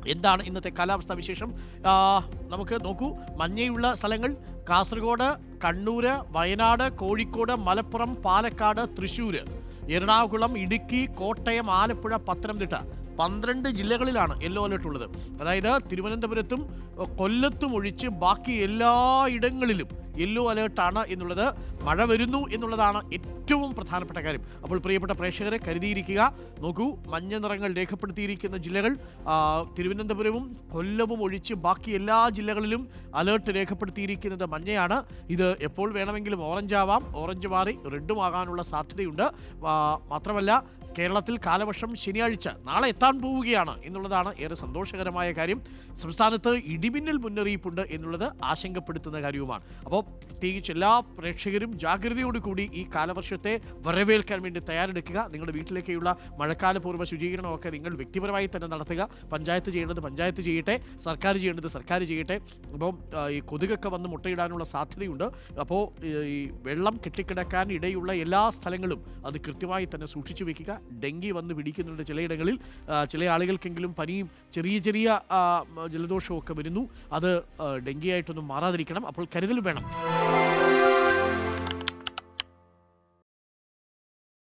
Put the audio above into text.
എന്താണ് ഇന്നത്തെ കാലാവസ്ഥാ വിശേഷം? നമുക്ക് നോക്കൂ, മഞ്ഞയുള്ള സ്ഥലങ്ങൾ കാസർഗോഡ്, കണ്ണൂർ, വയനാട്, കോഴിക്കോട്, മലപ്പുറം, പാലക്കാട്, തൃശ്ശൂർ, എറണാകുളം, ഇടുക്കി, കോട്ടയം, ആലപ്പുഴ, പത്തനംതിട്ട 12 ജില്ലകളിലാണ് യെല്ലോ അലേർട്ട് ഉള്ളത്. അതായത് തിരുവനന്തപുരത്തും കൊല്ലത്തും ഒഴിച്ച് ബാക്കി എല്ലായിടങ്ങളിലും യെല്ലോ അലേർട്ടാണ് എന്നുള്ളത്. മഴ വരുന്നു എന്നുള്ളതാണ് ഏറ്റവും പ്രധാനപ്പെട്ട കാര്യം. അപ്പോൾ പ്രിയപ്പെട്ട പ്രേക്ഷകരെ കരുതിയിരിക്കുക. നോക്കൂ, മഞ്ഞ നിറങ്ങൾ രേഖപ്പെടുത്തിയിരിക്കുന്ന ജില്ലകൾ തിരുവനന്തപുരവും കൊല്ലവും ഒഴിച്ച് ബാക്കി എല്ലാ ജില്ലകളിലും അലേർട്ട് രേഖപ്പെടുത്തിയിരിക്കുന്നത് മഞ്ഞയാണ്. ഇത് എപ്പോൾ വേണമെങ്കിലും ഓറഞ്ച് ആവാം, ഓറഞ്ച് മാറി റെഡും ആകാനുള്ള സാധ്യതയുണ്ട്. മാത്രമല്ല, കേരളത്തിൽ കാലവർഷം ശനിയാഴ്ച നാളെ എത്താൻ പോവുകയാണ് എന്നുള്ളതാണ് ഏറെ സന്തോഷകരമായ കാര്യം. സംസ്ഥാനത്ത് ഇടിമിന്നൽ മുന്നറിയിപ്പുണ്ട് എന്നുള്ളത് ആശങ്കപ്പെടുത്തുന്ന കാര്യവുമാണ്. അപ്പോൾ പ്രത്യേകിച്ച് എല്ലാ പ്രേക്ഷകരും ജാഗ്രതയോടുകൂടി ഈ കാലവർഷത്തെ വരവേൽക്കാൻ വേണ്ടി തയ്യാറെടുക്കുക. നിങ്ങളുടെ വീട്ടിലേക്കുള്ള മഴക്കാലപൂർവ്വ ശുചീകരണമൊക്കെ നിങ്ങൾ വ്യക്തിപരമായി തന്നെ നടത്തുക. പഞ്ചായത്ത് ചെയ്യേണ്ടത് പഞ്ചായത്ത് ചെയ്യട്ടെ, സർക്കാർ ചെയ്യേണ്ടത് സർക്കാർ ചെയ്യട്ടെ. അപ്പം ഈ കൊതുകൊക്കെ വന്ന് മുട്ടയിടാനുള്ള സാധ്യതയുണ്ട്. അപ്പോൾ ഈ വെള്ളം കെട്ടിക്കിടക്കാൻ ഇടയുള്ള എല്ലാ സ്ഥലങ്ങളും അത് കൃത്യമായി തന്നെ സൂക്ഷിച്ചു വെക്കുക. ഡെങ്കി വന്ന് പിടിക്കുന്നുണ്ട് ചിലയിടങ്ങളിൽ. ചില ആളുകൾക്കെങ്കിലും പനിയും ചെറിയ ചെറിയ ജലദോഷവും ഒക്കെ വരുന്നു. അത് ഡെങ്കിയായിട്ടൊന്നും മാറാതിരിക്കണം. അപ്പോൾ കരുതൽ വേണം.